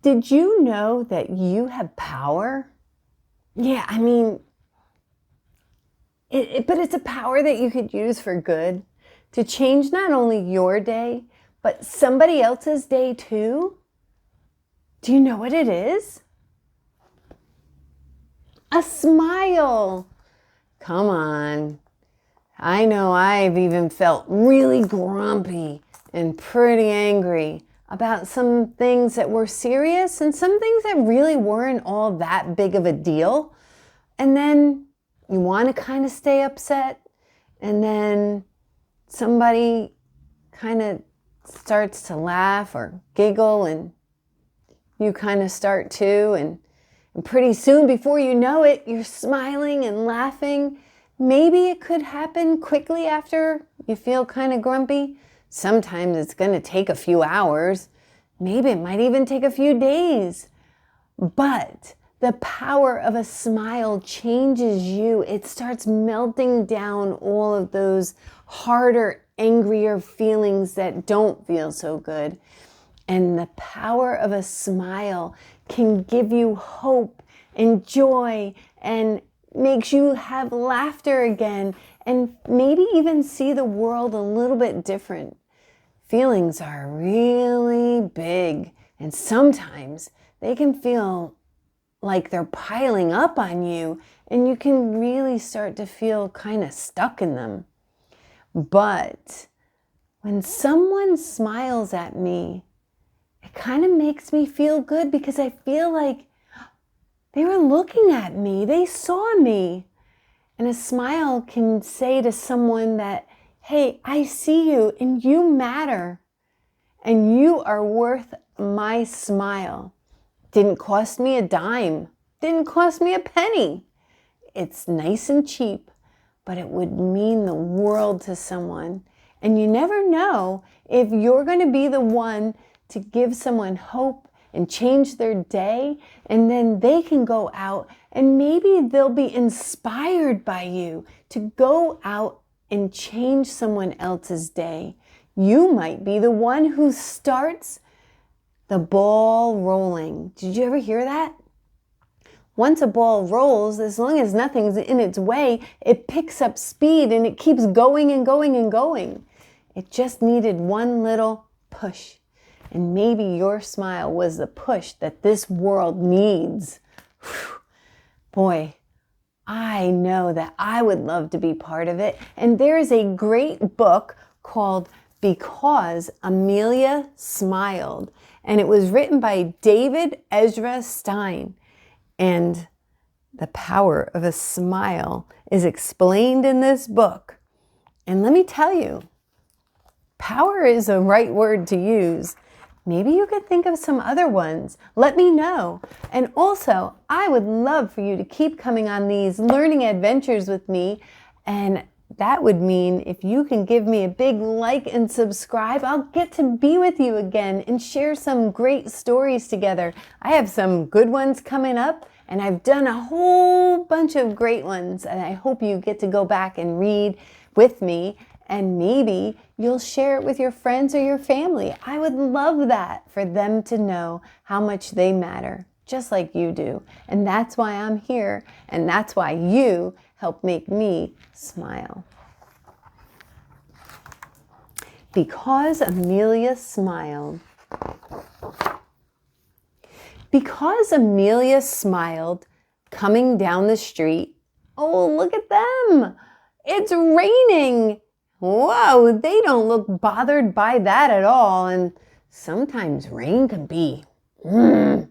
Did you know that you have power? Yeah, I mean, but it's a power that you could use for good to change not only your day, but somebody else's day too. Do you know what it is? A smile. Come on. I know I've even felt really grumpy and pretty angry about some things that were serious and some things that really weren't all that big of a deal. And then you want to kind of stay upset, and then somebody kind of starts to laugh or giggle, and you kind of start too, and pretty soon, before you know it, you're smiling and laughing. Maybe it could happen quickly after you feel kind of grumpy. Sometimes it's going to take a few hours. Maybe it might even take a few days. But the power of a smile changes you. It starts melting down all of those harder, angrier feelings that don't feel so good. And the power of a smile can give you hope and joy and makes you have laughter again and maybe even see the world a little bit different. Feelings are really big, and sometimes they can feel like they're piling up on you, and you can really start to feel kind of stuck in them. But when someone smiles at me, it kind of makes me feel good because I feel like they were looking at me. They saw me. And a smile can say to someone that, hey, I see you and you matter. And you are worth my smile. Didn't cost me a dime. Didn't cost me a penny. It's nice and cheap, but it would mean the world to someone. And you never know if you're going to be the one to give someone hope and change their day, and then they can go out and maybe they'll be inspired by you to go out and change someone else's day. You might be the one who starts the ball rolling. Did you ever hear that? Once a ball rolls, as long as nothing's in its way, it picks up speed and it keeps going and going and going. It just needed one little push. And maybe your smile was the push that this world needs. Whew. Boy, I know that I would love to be part of it. And there is a great book called Because Amelia Smiled. And it was written by David Ezra Stein. And the power of a smile is explained in this book. And let me tell you, power is the right word to use. Maybe you could think of some other ones. Let me know. And also, I would love for you to keep coming on these learning adventures with me. And that would mean if you can give me a big like and subscribe, I'll get to be with you again and share some great stories together. I have some good ones coming up, and I've done a whole bunch of great ones. And I hope you get to go back and read with me. And maybe you'll share it with your friends or your family. I would love that, for them to know how much they matter, just like you do. And that's why I'm here, and that's why you help make me smile. Because Amelia smiled. Because Amelia smiled, coming down the street. Oh, look at them! It's raining! Whoa, they don't look bothered by that at all. And sometimes rain can be a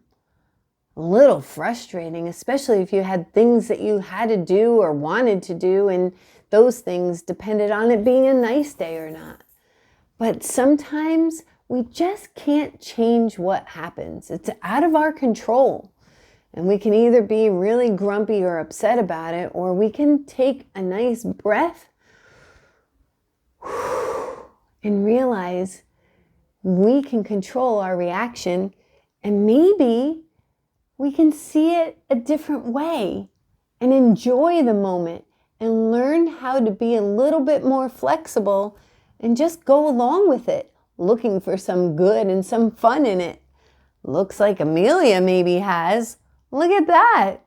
little frustrating, especially if you had things that you had to do or wanted to do, and those things depended on it being a nice day or not. But sometimes we just can't change what happens. It's out of our control. And we can either be really grumpy or upset about it, or we can take a nice breath and realize we can control our reaction, and maybe we can see it a different way and enjoy the moment and learn how to be a little bit more flexible and just go along with it, looking for some good and some fun in it. Looks like Amelia maybe has. Look at that.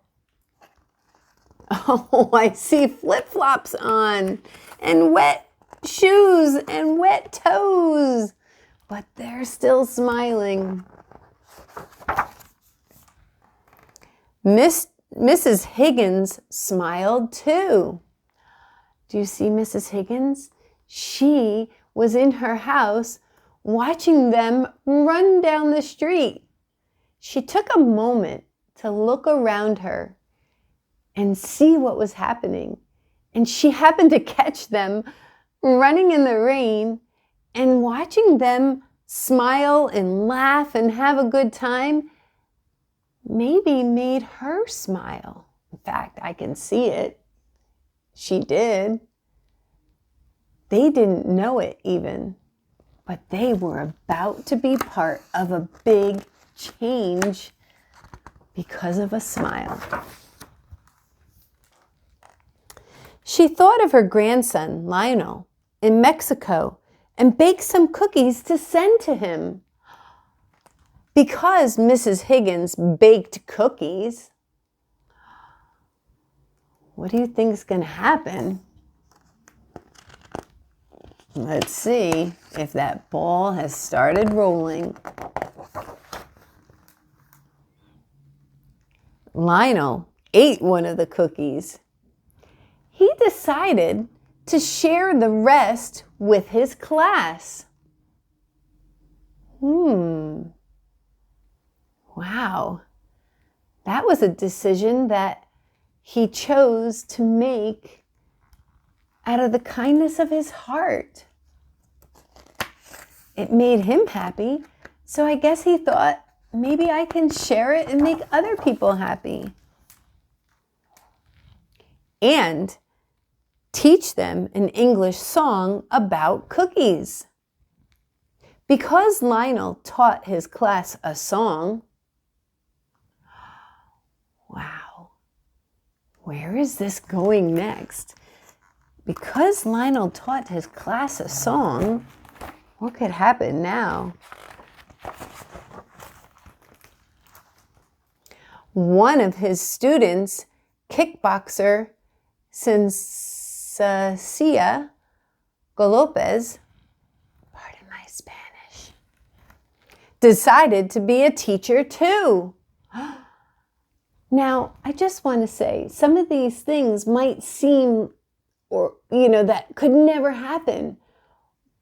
Oh, I see flip-flops on and wet shoes and wet toes, but they're still smiling. Mrs. Higgins smiled too. Do you see Mrs. Higgins? She was in her house watching them run down the street. She took a moment to look around her and see what was happening. And she happened to catch them running in the rain, and watching them smile and laugh and have a good time maybe made her smile. In fact, I can see it. She did. They didn't know it even, but they were about to be part of a big change because of a smile. She thought of her grandson, Lionel, in Mexico and baked some cookies to send to him. Because Mrs. Higgins baked cookies, what do you think is going to happen? Let's see if that ball has started rolling. Lionel ate one of the cookies. He decided to share the rest with his class. Wow. That was a decision that he chose to make out of the kindness of his heart. It made him happy, so I guess he thought, maybe I can share it and make other people happy. And teach them an English song about cookies. Because Lionel taught his class a song, wow, where is this going next? Because Lionel taught his class a song, what could happen now? One of his students, kickboxer Ciencia Galopez, pardon my Spanish, decided to be a teacher too. Now, I just want to say, some of these things might seem, that could never happen.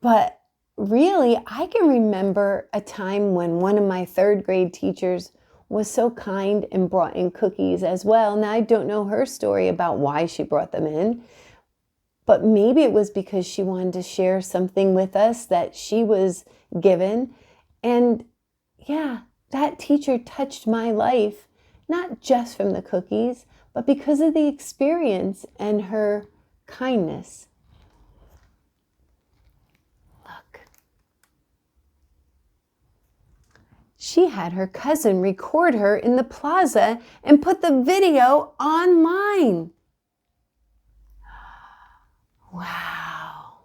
But really, I can remember a time when one of my third grade teachers was so kind and brought in cookies as well. Now, I don't know her story about why she brought them in, but maybe it was because she wanted to share something with us that she was given. And yeah, that teacher touched my life, not just from the cookies, but because of the experience and her kindness. Look. She had her cousin record her in the plaza and put the video online. Wow.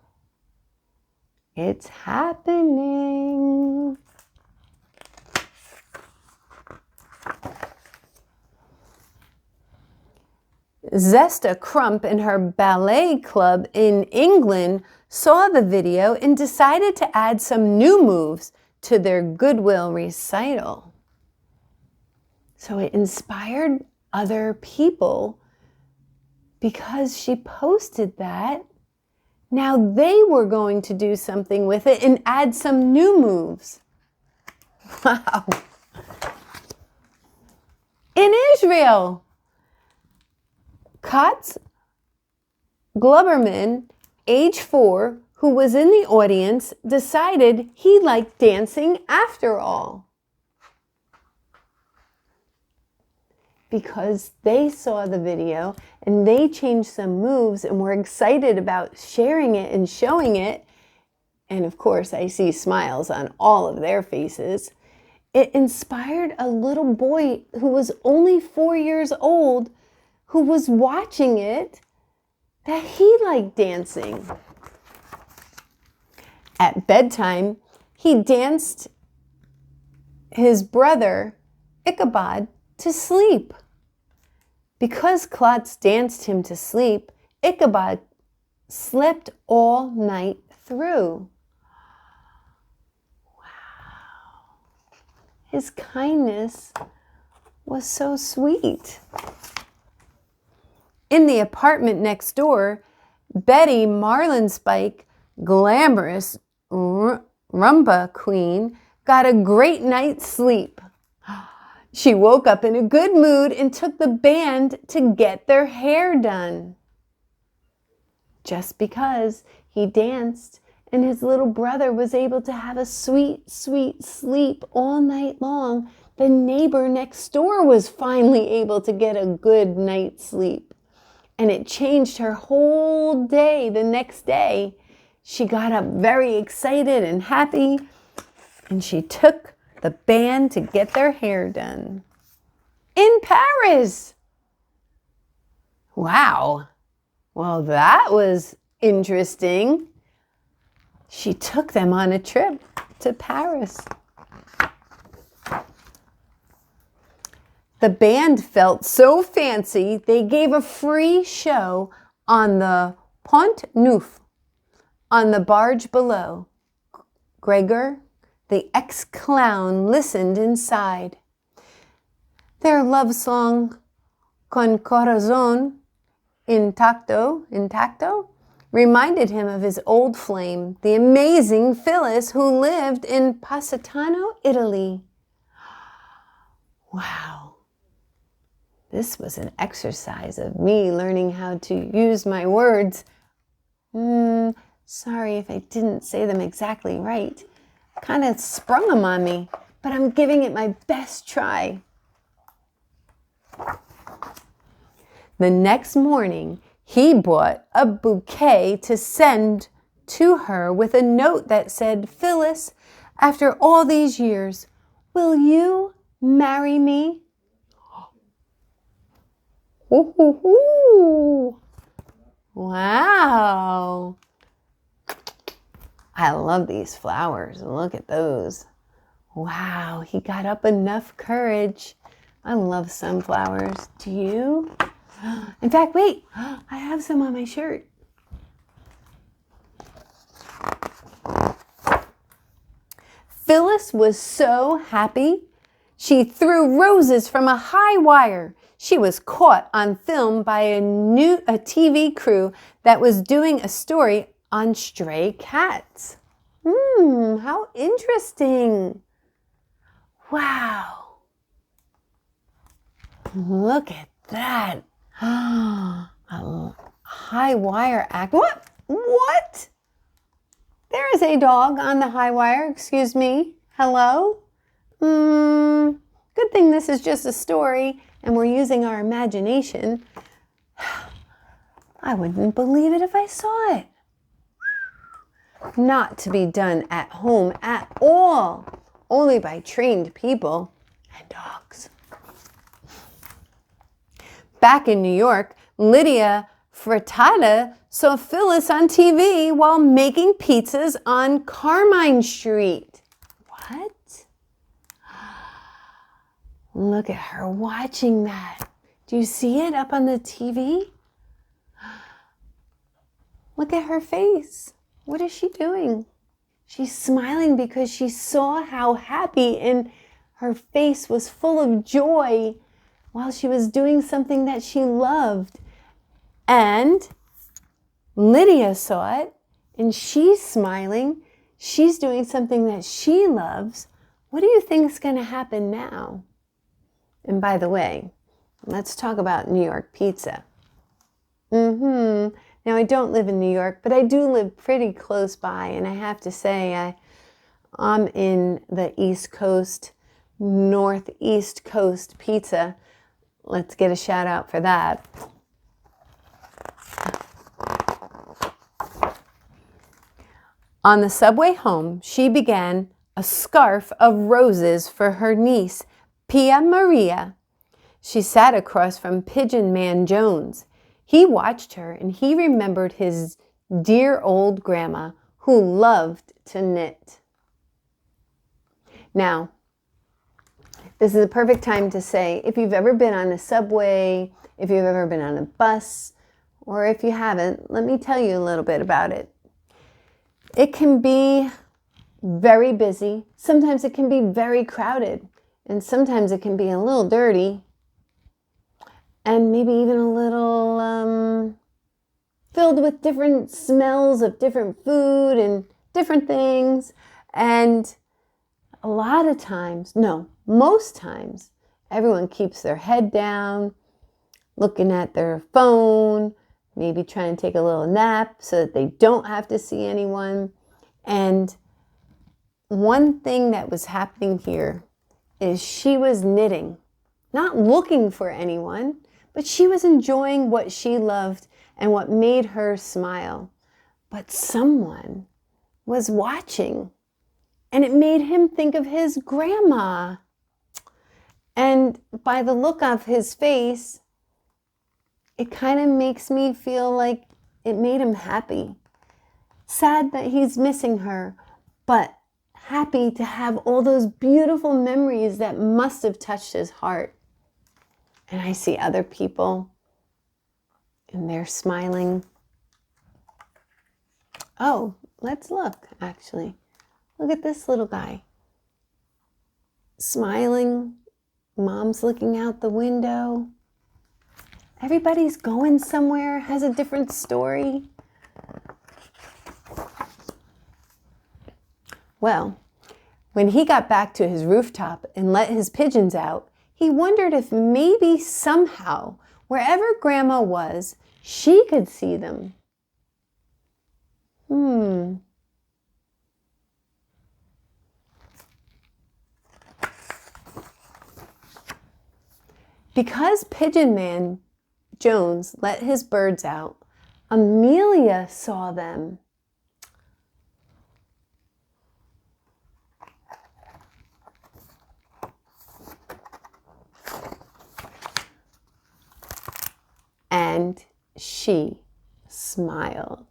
It's happening. Zesta Crump and her ballet club in England saw the video and decided to add some new moves to their Goodwill recital. So it inspired other people because she posted that. Now they were going to do something with it and add some new moves. Wow. In Israel, Katz Glubberman, age 4, who was in the audience, decided he liked dancing after all. Because they saw the video and they changed some moves and were excited about sharing it and showing it. And of course, I see smiles on all of their faces. It inspired a little boy who was only 4 years old, who was watching it, that he liked dancing. At bedtime, he danced his brother Ichabod to sleep. Because Klotz danced him to sleep, Ichabod slept all night through. Wow. His kindness was so sweet. In the apartment next door, Betty Marlinspike, glamorous rumba queen, got a great night's sleep. She woke up in a good mood and took the band to get their hair done. Just because he danced and his little brother was able to have a sweet, sweet sleep all night long, the neighbor next door was finally able to get a good night's sleep. And it changed her whole day the next day. She got up very excited and happy, and she took the band to get their hair done. In Paris! Wow. Well, that was interesting. She took them on a trip to Paris. The band felt so fancy, they gave a free show on the Pont Neuf, on the barge below. Gregor, the ex-clown, listened inside. Their love song, Con Corazon Intacto, reminded him of his old flame, the amazing Phyllis, who lived in Positano, Italy. Wow. This was an exercise of me learning how to use my words. Sorry if I didn't say them exactly right. Kind of sprung them on me, but I'm giving it my best try. The next morning, he bought a bouquet to send to her with a note that said, "Phyllis, after all these years, will you marry me?" Ooh, wow. I love these flowers. Look at those. Wow, he got up enough courage. I love sunflowers. Do you? In fact, wait, I have some on my shirt. Phyllis was so happy. She threw roses from a high wire. She was caught on film by a TV crew that was doing a story on stray cats. How interesting. Wow. Look at that. A high wire act. What? There is a dog on the high wire. Excuse me. Hello? Good thing this is just a story and we're using our imagination. I wouldn't believe it if I saw it. Not to be done at home at all. Only by trained people and dogs. Back in New York, Lydia Frittata saw Phyllis on TV while making pizzas on Carmine Street. What? Look at her watching that. Do you see it up on the TV? Look at her face. What is she doing? She's smiling because she saw how happy and her face was full of joy while she was doing something that she loved. And Lydia saw it and she's smiling. She's doing something that she loves. What do you think is going to happen now? And by the way, let's talk about New York pizza. Now, I don't live in New York, but I do live pretty close by. And I have to say, I'm in the East Coast, Northeast Coast pizza. Let's get a shout out for that. On the subway home, she began a scarf of roses for her niece, Pia Maria. She sat across from Pigeon Man Jones. He watched her and he remembered his dear old grandma who loved to knit. Now, This is a perfect time to say, if you've ever been on a subway, if you've ever been on a bus, or if you haven't, let me tell you a little bit about it. It can be very busy. Sometimes it can be very crowded. And sometimes it can be a little dirty. And maybe even a little filled with different smells of different food and different things. And a lot of times, no, most times, everyone keeps their head down, looking at their phone, maybe trying to take a little nap so that they don't have to see anyone. And one thing that was happening here is she was knitting, not looking for anyone, but she was enjoying what she loved and what made her smile. But someone was watching, and it made him think of his grandma. And by the look of his face, it kind of makes me feel like it made him happy. Sad that he's missing her, but happy to have all those beautiful memories that must have touched his heart. And I see other people, and they're smiling. Oh, let's look, actually. Look at this little guy. Smiling. Mom's looking out the window. Everybody's going somewhere, has a different story. Well, when he got back to his rooftop and let his pigeons out, he wondered if maybe somehow, wherever Grandma was, she could see them. Because Pigeon Man Jones let his birds out, Amelia saw them. And she smiled.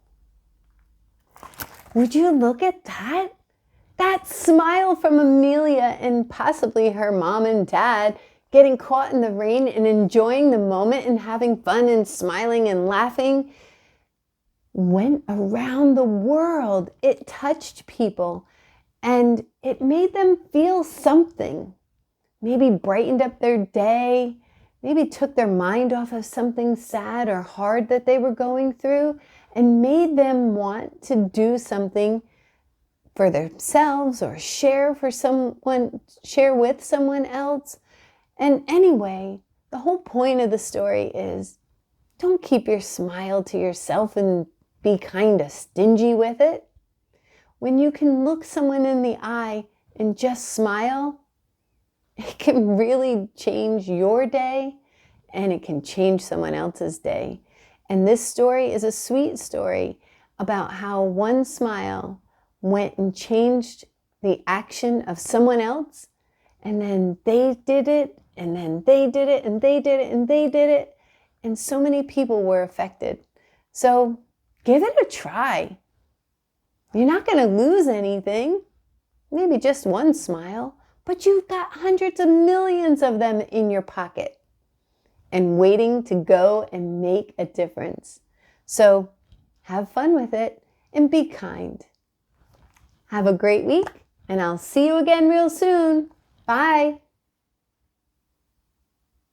Would you look at that? That smile from Amelia and possibly her mom and dad getting caught in the rain and enjoying the moment and having fun and smiling and laughing went around the world. It touched people and it made them feel something. Maybe brightened up their day, maybe took their mind off of something sad or hard that they were going through and made them want to do something for themselves or share with someone else. And anyway, the whole point of the story is don't keep your smile to yourself and be kind of stingy with it. When you can look someone in the eye and just smile, it can really change your day and it can change someone else's day. And this story is a sweet story about how one smile went and changed the action of someone else. And then they did it, and then they did it, and they did it, and they did it. And so many people were affected. So give it a try. You're not going to lose anything. Maybe just one smile. But you've got hundreds of millions of them in your pocket and waiting to go and make a difference. So have fun with it and be kind. Have a great week, and I'll see you again real soon. Bye.